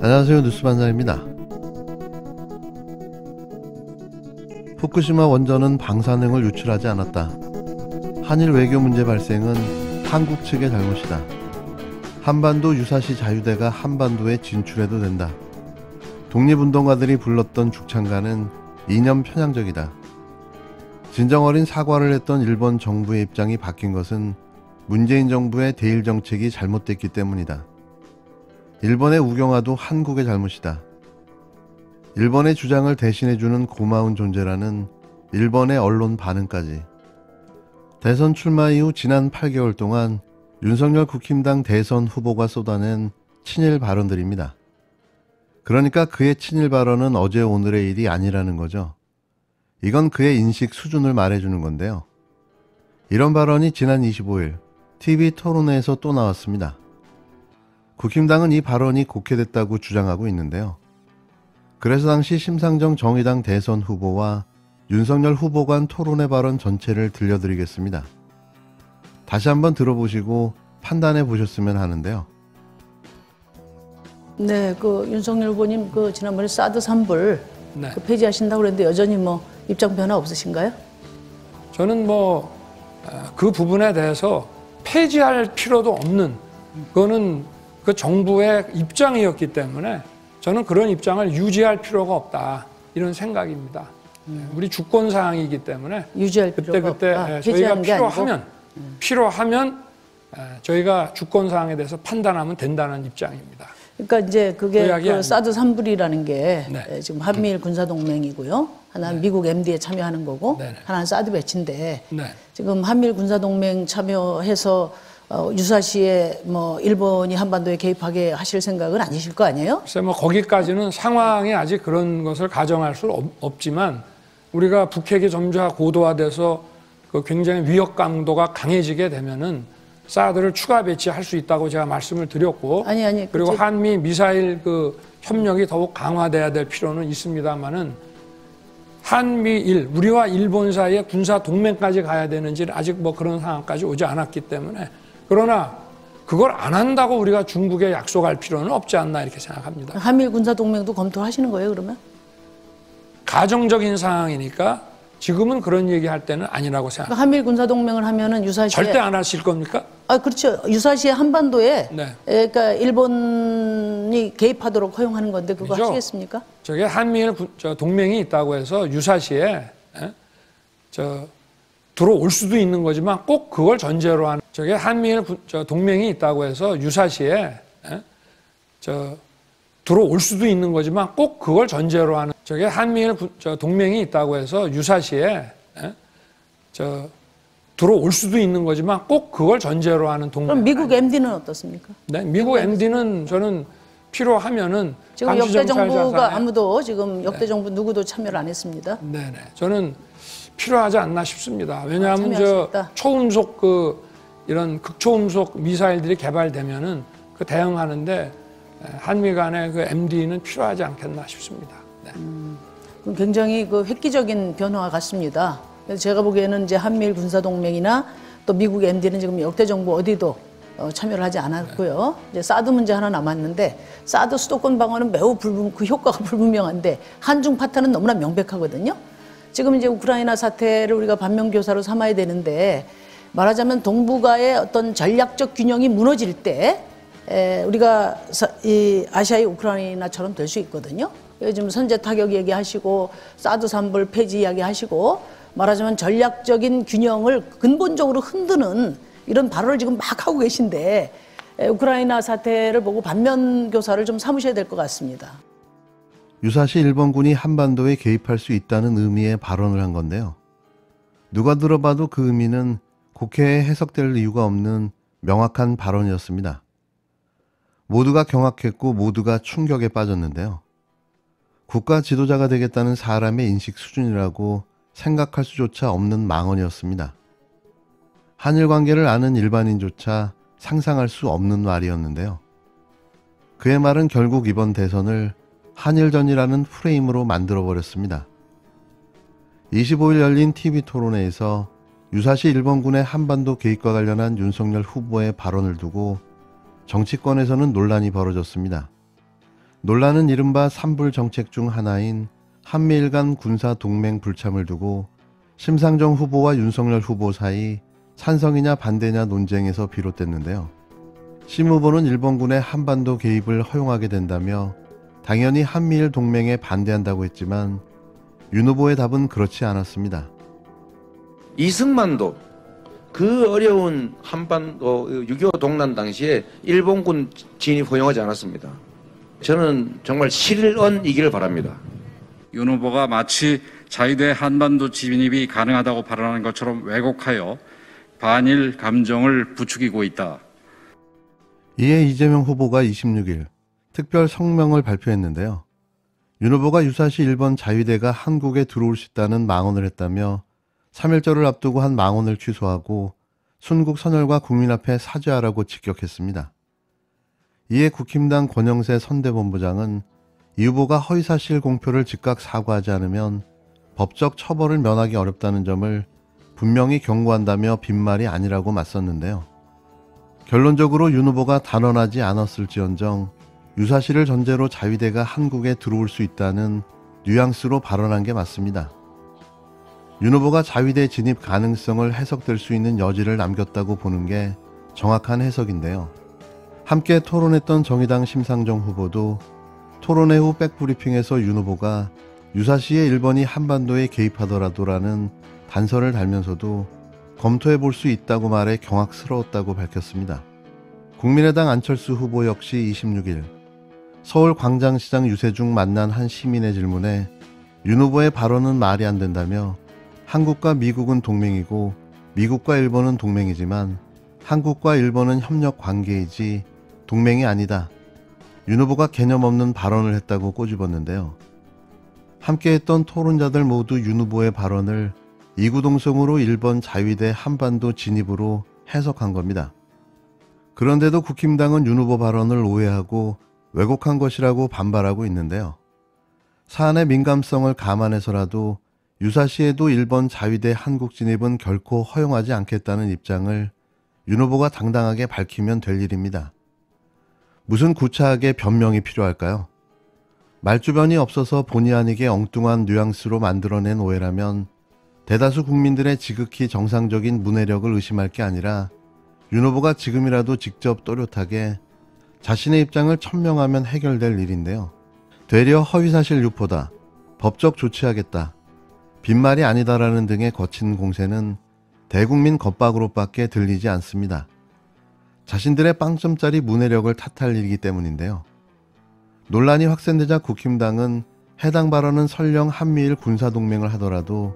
안녕하세요. 뉴스반장입니다. 후쿠시마 원전은 방사능을 유출하지 않았다. 한일 외교 문제 발생은 한국 측의 잘못이다. 한반도 유사시 자유대가 한반도에 진출해도 된다. 독립운동가들이 불렀던 죽창가는 이념 편향적이다. 진정 어린 사과를 했던 일본 정부의 입장이 바뀐 것은 문재인 정부의 대일 정책이 잘못됐기 때문이다. 일본의 우경화도 한국의 잘못이다. 일본의 주장을 대신해주는 고마운 존재라는 일본의 언론 반응까지. 대선 출마 이후 지난 8개월 동안 윤석열 국힘당 대선 후보가 쏟아낸 친일 발언들입니다. 그러니까 그의 친일 발언은 어제 오늘의 일이 아니라는 거죠. 이건 그의 인식 수준을 말해주는 건데요. 이런 발언이 지난 25일 TV 토론회에서 또 나왔습니다. 국힘당은 이 발언이 곡해됐다고 주장하고 있는데요. 그래서 당시 심상정 정의당 대선 후보와 윤석열 후보 간 토론회 발언 전체를 들려드리겠습니다. 다시 한번 들어보시고 판단해 보셨으면 하는데요. 네, 윤석열 후보님 지난번에 사드 3불 네. 폐지하신다고 그랬는데 여전히 입장 변화 없으신가요? 저는 그 부분에 대해서 폐지할 필요도 없는 그거는 그 정부의 입장이었기 때문에 저는 그런 입장을 유지할 필요가 없다 이런 생각입니다. 우리 주권 사항이기 때문에 유지할 필요가 없다. 저희가 필요하면 저희가 주권 사항에 대해서 판단하면 된다는 입장입니다. 그러니까 이제 그게 그 사드 3불이라는 게 네. 지금 한미일 군사동맹이고요. 하나는 네. 미국 MD에 참여하는 거고 네네. 하나는 사드 배치인데 네. 지금 한미일 군사동맹 참여해서 유사시에 일본이 한반도에 개입하게 하실 생각은 아니실 거 아니에요? 글쎄 거기까지는 상황이 아직 그런 것을 가정할 수 없지만 우리가 북핵이 점차 고도화돼서 굉장히 위협 강도가 강해지게 되면은 사드를 추가 배치할 수 있다고 제가 말씀을 드렸고 그리고 한미 미사일 협력이 더욱 강화돼야 될 필요는 있습니다만은 한미일 우리와 일본 사이에 군사 동맹까지 가야 되는지 아직 그런 상황까지 오지 않았기 때문에 그러나 그걸 안 한다고 우리가 중국에 약속할 필요는 없지 않나 이렇게 생각합니다. 한미일 군사동맹도 검토하시는 거예요, 그러면? 가정적인 상황이니까 지금은 그런 얘기할 때는 아니라고 생각합니다. 한미일 군사동맹을 하면은 유사시에 절대 안 하실 겁니까? 그렇죠. 유사시에 한반도에 네. 그러니까 일본이 개입하도록 허용하는 건데 그거 그렇죠? 하시겠습니까? 저게 한미일 동맹이 있다고 해서 유사시에 들어올 수도 있는 거지만 꼭 그걸 전제로 하는 저게 한미일 동맹이 있다고 해서 유사시에 들어올 수도 있는 거지만 꼭 그걸 전제로 하는 저게 한미일 동맹이 있다고 해서 유사시에 들어올 수도 있는 거지만 꼭 그걸 전제로 하는 동맹. 그럼 미국 MD는 어떻습니까? 네, 미국 MD는 저는 필요하면은 지금 역대 정부가 아무도 지금 역대 정부 누구도 참여를 안 했습니다. 네네, 저는 필요하지 않나 싶습니다. 왜냐하면 초음속 이런 극초음속 미사일들이 개발되면은 대응하는데 한미 간의 MD는 필요하지 않겠나 싶습니다. 네. 그럼 굉장히 획기적인 변화 같습니다. 그래서 제가 보기에는 이제 한미일 군사동맹이나 또 미국 MD는 지금 역대 정부 어디도 참여를 하지 않았고요. 이제 사드 문제 하나 남았는데 사드 수도권 방어는 매우 그 효과가 불분명한데 한중 파탄은 너무나 명백하거든요. 지금 이제 우크라이나 사태를 우리가 반면교사로 삼아야 되는데 말하자면 동북아의 어떤 전략적 균형이 무너질 때 우리가 이 아시아의 우크라이나처럼 될 수 있거든요. 요즘 선제 타격 얘기하시고 사드 3불 폐지 이야기하시고 말하자면 전략적인 균형을 근본적으로 흔드는 이런 발언을 지금 막 하고 계신데 우크라이나 사태를 보고 반면교사를 좀 삼으셔야 될 것 같습니다. 유사시 일본군이 한반도에 개입할 수 있다는 의미의 발언을 한 건데요. 누가 들어봐도 그 의미는 국회에 해석될 이유가 없는 명확한 발언이었습니다. 모두가 경악했고 모두가 충격에 빠졌는데요. 국가 지도자가 되겠다는 사람의 인식 수준이라고 생각할 수조차 없는 망언이었습니다. 한일 관계를 아는 일반인조차 상상할 수 없는 말이었는데요. 그의 말은 결국 이번 대선을 한일전이라는 프레임으로 만들어버렸습니다. 25일 열린 TV 토론회에서 유사시 일본군의 한반도 개입과 관련한 윤석열 후보의 발언을 두고 정치권에서는 논란이 벌어졌습니다. 논란은 이른바 삼불 정책 중 하나인 한미일 간 군사 동맹 불참을 두고 심상정 후보와 윤석열 후보 사이 찬성이냐 반대냐 논쟁에서 비롯됐는데요. 심 후보는 일본군의 한반도 개입을 허용하게 된다며 당연히 한미일 동맹에 반대한다고 했지만 윤 후보의 답은 그렇지 않았습니다. 이승만도 그 어려운 한반도 6.25 동란 당시에 일본군 진입 허용하지 않았습니다. 저는 정말 실언이기를 바랍니다. 윤 후보가 마치 자위대 한반도 진입이 가능하다고 발언하는 것처럼 왜곡하여 반일 감정을 부추기고 있다. 이에 이재명 후보가 26일 특별 성명을 발표했는데요. 윤 후보가 유사시 일본 자위대가 한국에 들어올 수 있다는 망언을 했다며 3.1절을 앞두고 한 망언을 취소하고 순국 선열과 국민 앞에 사죄하라고 직격했습니다. 이에 국힘당 권영세 선대본부장은 이 후보가 허위사실 공표를 즉각 사과하지 않으면 법적 처벌을 면하기 어렵다는 점을 분명히 경고한다며 빈말이 아니라고 맞섰는데요. 결론적으로 윤 후보가 단언하지 않았을지언정 유사시를 전제로 자위대가 한국에 들어올 수 있다는 뉘앙스로 발언한 게 맞습니다. 윤 후보가 자위대 진입 가능성을 해석될 수 있는 여지를 남겼다고 보는 게 정확한 해석인데요. 함께 토론했던 정의당 심상정 후보도 토론회 후 백브리핑에서 윤 후보가 유사시에 일본이 한반도에 개입하더라도라는 단서를 달면서도 검토해 볼 수 있다고 말해 경악스러웠다고 밝혔습니다. 국민의당 안철수 후보 역시 26일 서울 광장시장 유세중 만난 한 시민의 질문에 윤 후보의 발언은 말이 안 된다며 한국과 미국은 동맹이고 미국과 일본은 동맹이지만 한국과 일본은 협력 관계이지 동맹이 아니다. 윤 후보가 개념 없는 발언을 했다고 꼬집었는데요. 함께했던 토론자들 모두 윤 후보의 발언을 이구동성으로 일본 자위대 한반도 진입으로 해석한 겁니다. 그런데도 국힘당은 윤 후보 발언을 오해하고 왜곡한 것이라고 반발하고 있는데요. 사안의 민감성을 감안해서라도 유사시에도 일본 자위대 한국 진입은 결코 허용하지 않겠다는 입장을 윤 후보가 당당하게 밝히면 될 일입니다. 무슨 구차하게 변명이 필요할까요? 말주변이 없어서 본의 아니게 엉뚱한 뉘앙스로 만들어낸 오해라면 대다수 국민들의 지극히 정상적인 문해력을 의심할 게 아니라 윤 후보가 지금이라도 직접 또렷하게 자신의 입장을 천명하면 해결될 일인데요. 되려 허위사실 유포다, 법적 조치하겠다, 빈말이 아니다라는 등의 거친 공세는 대국민 겉박으로밖에 들리지 않습니다. 자신들의 빵점짜리 문해력을 탓할 일이기 때문인데요. 논란이 확산되자 국힘당은 해당 발언은 설령 한미일 군사동맹을 하더라도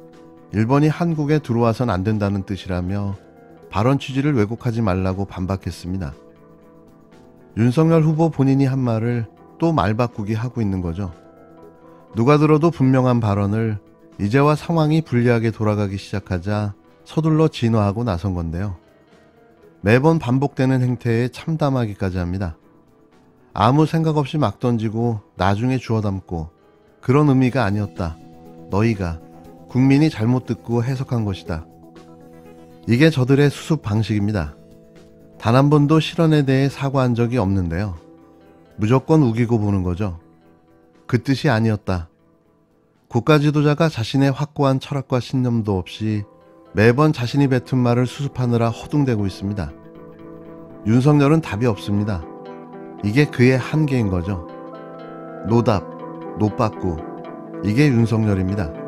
일본이 한국에 들어와선 안 된다는 뜻이라며 발언 취지를 왜곡하지 말라고 반박했습니다. 윤석열 후보 본인이 한 말을 또 말바꾸기 하고 있는 거죠. 누가 들어도 분명한 발언을 이제와 상황이 불리하게 돌아가기 시작하자 서둘러 진화하고 나선 건데요. 매번 반복되는 행태에 참담하기까지 합니다. 아무 생각 없이 막 던지고 나중에 주워 담고 그런 의미가 아니었다. 너희가 국민이 잘못 듣고 해석한 것이다. 이게 저들의 수습 방식입니다. 단 한 번도 실언에 대해 사과한 적이 없는데요. 무조건 우기고 보는 거죠. 그 뜻이 아니었다. 국가 지도자가 자신의 확고한 철학과 신념도 없이 매번 자신이 뱉은 말을 수습하느라 허둥대고 있습니다. 윤석열은 답이 없습니다. 이게 그의 한계인 거죠. 노답, 노빠꾸, 이게 윤석열입니다.